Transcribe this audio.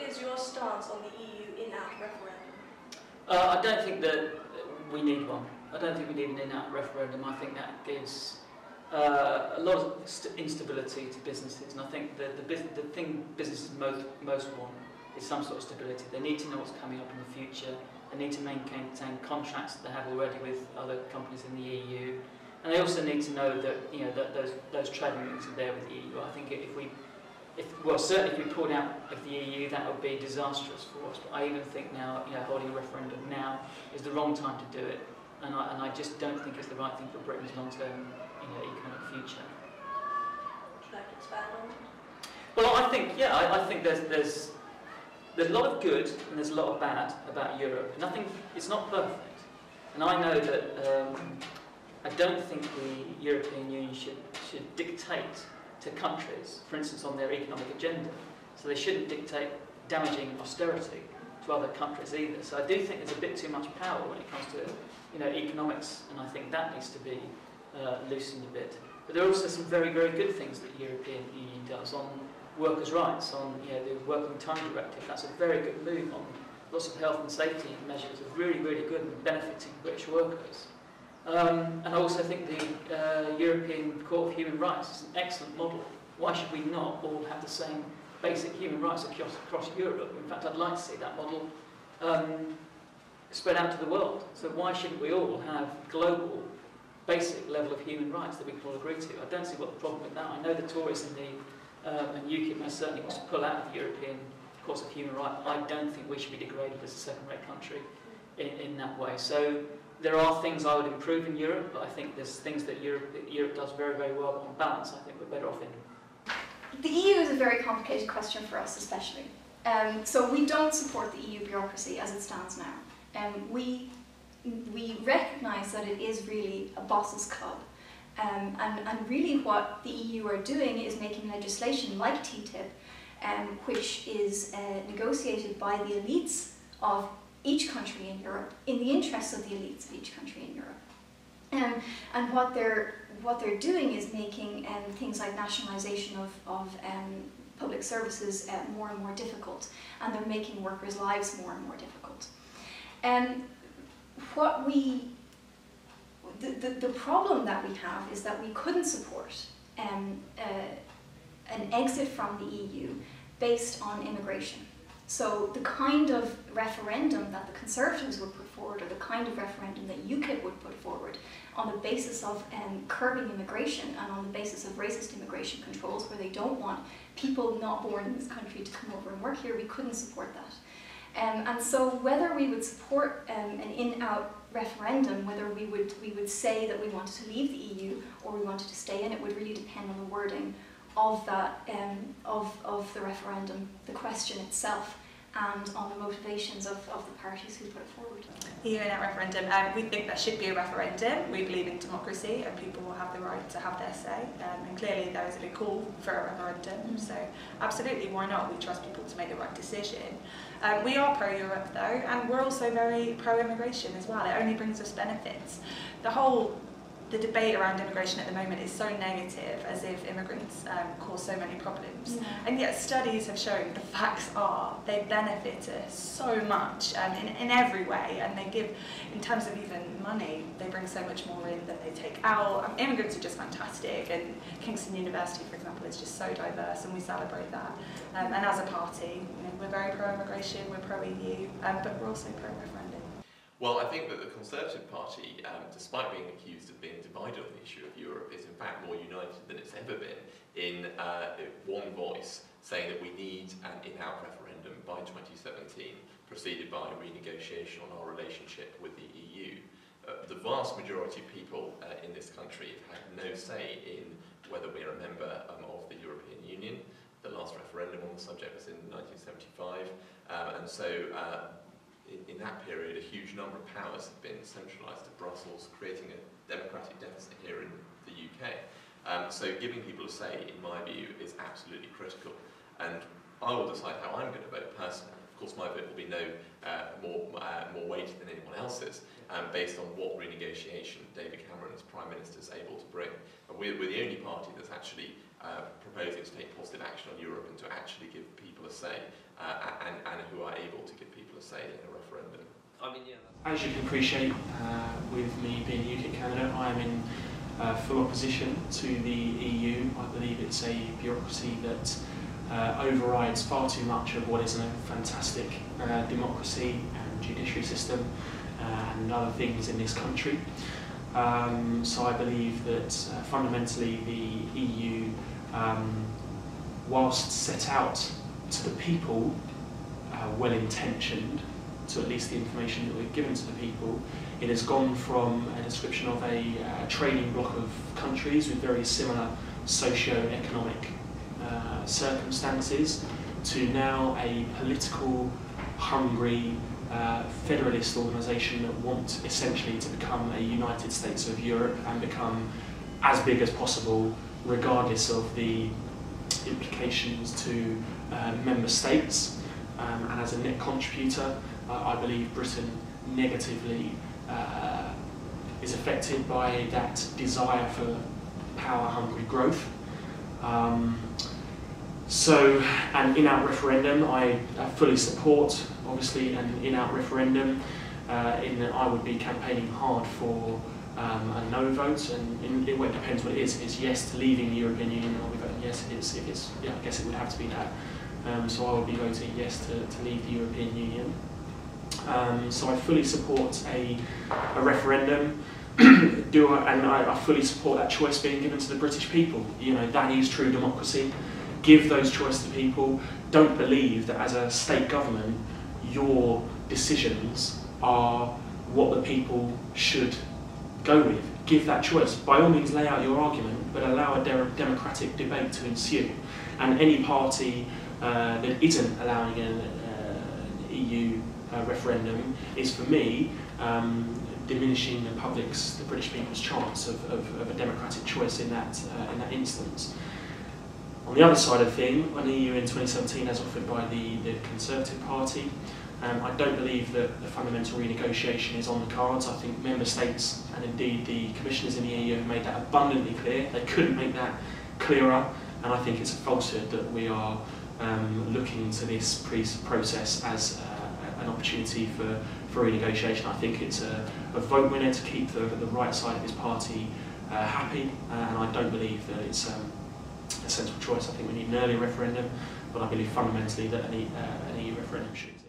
is your stance on the EU in-out referendum? I don't think that we need one. I don't think we need an in-out referendum. I think that gives a lot of instability to businesses, and I think the thing businesses most want is some sort of stability. They need to know what's coming up in the future. They need to maintain contracts that they have already with other companies in the EU, and they also need to know that that those trading links are there with the EU. I think certainly if we pulled out of the EU, that would be disastrous for us. But I even think now, holding a referendum now is the wrong time to do it, and I just don't think it's the right thing for Britain's long-term economic future. Would you like to expand on that? Well, I think there's a lot of good and there's a lot of bad about Europe. It's not perfect, and I know that I don't think the European Union should dictate to countries, for instance, on their economic agenda. So they shouldn't dictate damaging austerity to other countries either. So I do think there's a bit too much power when it comes to economics, and I think that needs to be loosened a bit. But there are also some very, very good things that the European Union does on workers' rights, on the Working Time Directive. That's a very good move on lots of health and safety measures are really, really good and benefiting British workers. And I also think the European Court of Human Rights is an excellent model. Why should we not all have the same basic human rights across Europe? In fact, I'd like to see that model spread out to the world. So why shouldn't we all have global basic level of human rights that we can all agree to? I don't see what the problem with that. I know the Tories and UKIP most certainly wants to pull out of the European Court of Human Rights. I don't think we should be degraded as a second-rate country in that way. So there are things I would improve in Europe, but I think there's things that Europe does very, very well. On balance, I think we're better off in. The EU is a very complicated question for us, especially. So we don't support the EU bureaucracy as it stands now. We recognise that it is really a boss's club. And really what the EU are doing is making legislation like TTIP, which is negotiated by the elites of each country in Europe, in the interests of the elites of each country in Europe. And what they're doing is making things like nationalisation of public services more and more difficult, and they're making workers' lives more and more difficult. The problem that we have is that we couldn't support an exit from the EU based on immigration. So the kind of referendum that the Conservatives would put forward, or the kind of referendum that UKIP would put forward on the basis of curbing immigration and on the basis of racist immigration controls, where they don't want people not born in this country to come over and work here, we couldn't support that. And so whether we would support an in-out referendum, whether we would say that we wanted to leave the EU or we wanted to stay in, it would really depend on the wording of that of the referendum, the question itself, and on the motivations of the parties who put it forward. EU in-out referendum, we think there should be a referendum. We believe in democracy and people will have the right to have their say, and clearly there is a big call for a referendum, so absolutely, why not? We trust people to make the right decision. We are pro-Europe though, and we're also very pro-immigration as well. It only brings us benefits. The debate around immigration at the moment is so negative, as if immigrants cause so many problems. Yeah. And yet studies have shown, the facts are, they benefit us so much in every way, and they give, in terms of even money, they bring so much more in than they take out. Immigrants are just fantastic, and Kingston University, for example, is just so diverse, and we celebrate that. And as a party, we're very pro-immigration, we're pro-EU, but we're also pro-referendum. Well, I think that the Conservative Party, despite being accused of being divided on the issue of Europe, is in fact more united than it's ever been in one voice, saying that we need an in-out referendum by 2017, preceded by a renegotiation on our relationship with the EU. The vast majority of people in this country have had no say in whether we're a member of the European Union. The last referendum on the subject was in 1975, and so in that period, a huge number of powers have been centralised to Brussels, creating a democratic deficit here in the UK. So giving people a say, in my view, is absolutely critical. And I will decide how I'm going to vote personally. Of course, my vote will be no more weighted than anyone else's, based on what renegotiation David Cameron as Prime Minister is able to bring. And we're the only party that's actually proposing to take positive action on Europe and to actually give people a say, and who are able to give people a say in a referendum. I mean, yeah. As you can appreciate, with me being a UKIP candidate, I am in full opposition to the EU. I believe it's a bureaucracy that overrides far too much of what is a fantastic democracy and judiciary system and other things in this country. So I believe that fundamentally the EU, whilst set out to the people, well-intentioned, to at least the information that we've given to the people, it has gone from a description of a trading bloc of countries with very similar socio-economic circumstances to now a political, hungry, federalist organisation that want essentially to become a United States of Europe and become as big as possible, regardless of the implications to member states. And as a net contributor, I believe Britain negatively is affected by that desire for power-hungry growth. So an in-out referendum, I fully support, obviously, an in-out referendum, in that I would be campaigning hard for a no vote, and it depends what it is. If it's yes to leaving the European Union, I'll be voting yes. If it's yeah, I guess it would have to be that. So I would be voting yes to leave the European Union. So I fully support a referendum. I fully support that choice being given to the British people. You know, that is true democracy. Give those choices to people. Don't believe that as a state government, your decisions are what the people should go with. Give that choice. By all means, lay out your argument, but allow a democratic debate to ensue. And any party that isn't allowing an EU referendum is, for me, diminishing the British people's chance of a democratic choice in that instance. On the other side of things, an EU in 2017 as offered by the Conservative Party, I don't believe that the fundamental renegotiation is on the cards. I think member states and indeed the commissioners in the EU have made that abundantly clear. They couldn't make that clearer, and I think it's a falsehood that we are looking to this process as an opportunity for renegotiation. I think it's a vote winner to keep the right side of his party happy, and I don't believe that it's a sensible choice. I think we need an early referendum, but I believe fundamentally that an EU referendum should exist.